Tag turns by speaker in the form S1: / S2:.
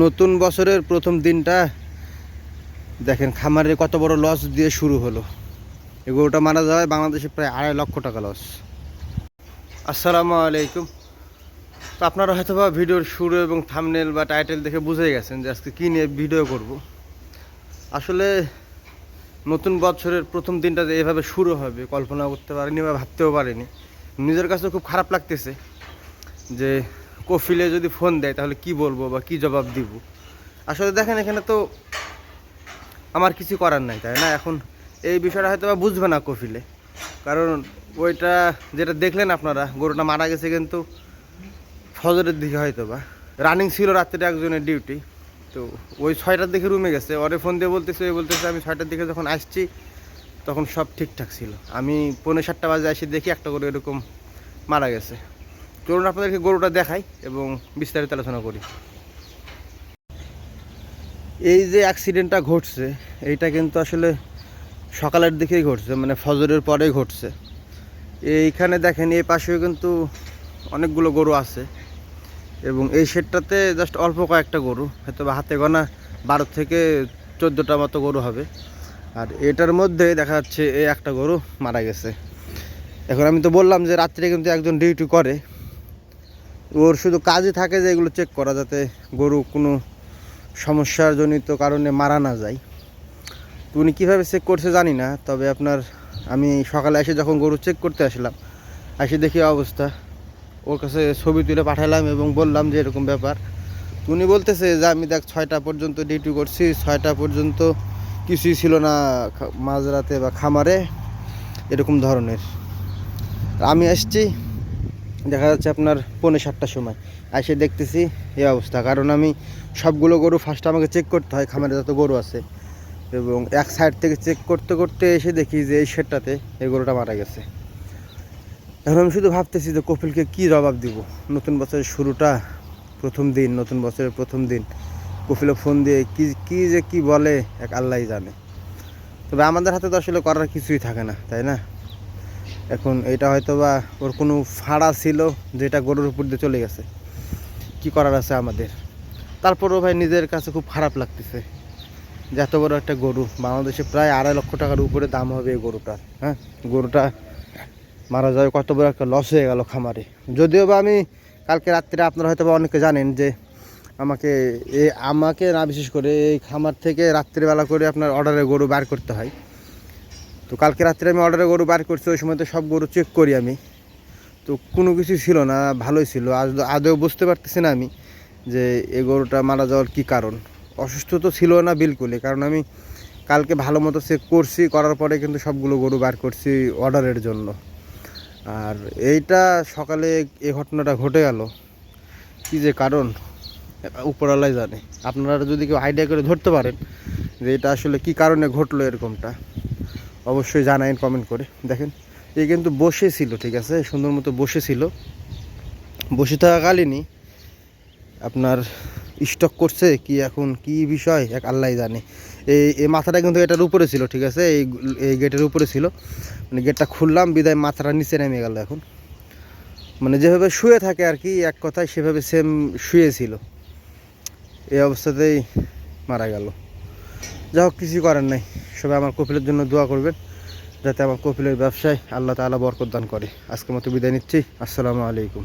S1: নতুন বছরের প্রথম দিনটা দেখেন খামারে কত বড় লস দিয়ে শুরু হলো। এই গরুটা মারা যাওয়ায় বাংলাদেশে প্রায় 2.5 লক্ষ টাকা লস। আসসালামু আলাইকুম। তো আপনারা হয়তো বা ভিডিওর শুরু এবং থাম্বনেল বা টাইটেল দেখে বুঝে গেছেন যে আজকে কী নিয়ে ভিডিও করব। আসলে নতুন বছরের প্রথম দিনটা যে এভাবে শুরু হবে কল্পনা করতে পারিনি বা ভাবতেও পারিনি। নিজের কাছে খুব খারাপ লাগতেছে যে কফিলে যদি ফোন দেয় তাহলে কি বলবো বা কি জবাব দিব। আসলে দেখেন এখানে তো আমার কিছু করার নাই, তাই না? এখন এই বিষয়টা হয়তো বা বুঝবে না কফিলে, কারণ ওইটা যেটা দেখলেন আপনারা, গরুটা মারা গেছে কিন্তু ফজরের দিকে হয়তো বা রানিং ছিল রাত্রে একজনের ডিউটি। তো ওই 6টার দিকে রুমে গেছে, ওরে ফোন দিয়ে বলতেছে আমি 6টার দিকে যখন আসছি তখন সব ঠিকঠাক ছিল। আমি 6:45 বাজে এসে দেখি একটা গরু এরকম মারা গেছে। চলুন আপনাদেরকে গরুটা দেখাই এবং বিস্তারিত আলোচনা করি। এই যে অ্যাক্সিডেন্টটা ঘটছে এইটা কিন্তু আসলে সকালের দিকেই ঘটছে, মানে ফজরের পরেই ঘটছে। এইখানে দেখেন এই পাশেও কিন্তু অনেকগুলো গরু আছে এবং এই শেডটাতে জাস্ট অল্প কয়েকটা গরু, হয়তো বা হাতে গোনা 12 থেকে 14টা মতো গরু হবে। আর এটার মধ্যে দেখা যাচ্ছে এই একটা গরু মারা গেছে। এখন আমি তো বললাম যে রাত্রে কিন্তু একজন ডিউটি করে, ওর শুধু কাজই থাকে যে এগুলো চেক করা, যাতে গরু কোনো সমস্যার জনিত কারণে মারা না যায়। তো উনি কীভাবে চেক করছে জানি না, তবে আমি সকালে এসে যখন গরু চেক করতে আসলাম, এসে দেখি অবস্থা, ওর কাছে ছবি তুলে পাঠালাম এবং বললাম যে এরকম ব্যাপার। উনি বলতেছে যে আমি দেখ 6টা পর্যন্ত ডিউটি করছি, 6টা পর্যন্ত কিছুই ছিল না মাঝরাতে বা খামারে, এরকম ধরনের। আমি আসছি দেখা যাচ্ছে আপনার 6:45টার সময়, এসে দেখতেছি এই অবস্থা। কারণ আমি সবগুলো গরু ফার্স্ট আমাকে চেক করতে হয়, খামারে যত গরু আছে, এবং এক সাইড থেকে চেক করতে করতে এসে দেখি যে এই শেডটাতে এই গরুটা মারা গেছে। এখন আমি শুধু ভাবতেছি যে কপিলকে কী জবাব দিব। নতুন বছরের শুরুটা, প্রথম দিন, নতুন বছরের প্রথম দিন, কপিলে ফোন দিয়ে কি বলে এক আল্লাহই জানে। তবে আমাদের হাতে তো আসলে করার কিছুই থাকে না, তাই না? এখন এটা হয়তো বা ওর কোনো ফাড়া ছিল যেটা গরুর উপর দিয়ে চলে গেছে, কি করার আছে আমাদের। তারপরেও ভাই নিজের কাছে খুব খারাপ লাগতেছে যে এত বড় একটা গরু, বাংলাদেশে প্রায় 2.5 লক্ষ টাকার উপরে দাম হবে এই গরুটার। হ্যাঁ, গরুটা মারা যায়, কত বড় একটা লস হয়ে গেল খামারে। যদিও বা আমি কালকে রাত্রে, আপনারা হয়তো বা অনেকে জানেন যে আমাকে না, বিশেষ করে এই খামার থেকে রাত্রিবেলা করে আপনার অর্ডারে গরু বার করতে হয়। তো কালকে রাত্রে আমি অর্ডারে গরু বার করছি, ওই সময় তো সব গরু চেক করি আমি, তো কোনো কিছু ছিল না, ভালোই ছিল। আদৌ বুঝতে পারতেছি না আমি যে এই গরুটা মারা যাওয়ার কী কারণ। অসুস্থ তো ছিল না বিলকুলই, কারণ আমি কালকে ভালো মতো চেক করছি, করার পরে কিন্তু সবগুলো গরু বার করছি অর্ডারের জন্য। আর এইটা সকালে এই ঘটনাটা ঘটে গেল, কী যে কারণ উপরওয়ালাই জানে। আপনারা যদি কেউ আইডিয়া করে ধরতে পারেন যে এটা আসলে কী কারণে ঘটলো এরকমটা, অবশ্যই জানাইন কমেন্ট করে। দেখেন এই কিন্তু বসেছিল, ঠিক আছে, সুন্দর মতো বসেছিল, বসে থাকাকালীনই আপনার স্টক করছে কি, এখন কি বিষয় এক আল্লাহই জানে। এই মাথাটা কিন্তু এটার উপরে ছিল, ঠিক আছে, এই গেটের উপরে ছিল, মানে গেটটা খুললাম বিদায় মাথাটা নিচে নেমে গেল। এখন মানে যেভাবে শুয়ে থাকে আর কি, এক কথায় সেভাবে সেম শুয়েছিল, এই অবস্থাতেই মারা গেল। যা হোক, কিছু করার নাই। সবাই আমার কপিলের জন্য দোয়া করবেন, যাতে আমার কপিলের ব্যবসায় আল্লাহ তাআলা বরকত দান করে। আজকের মতো বিদায় নিচ্ছি। আসসালামু আলাইকুম।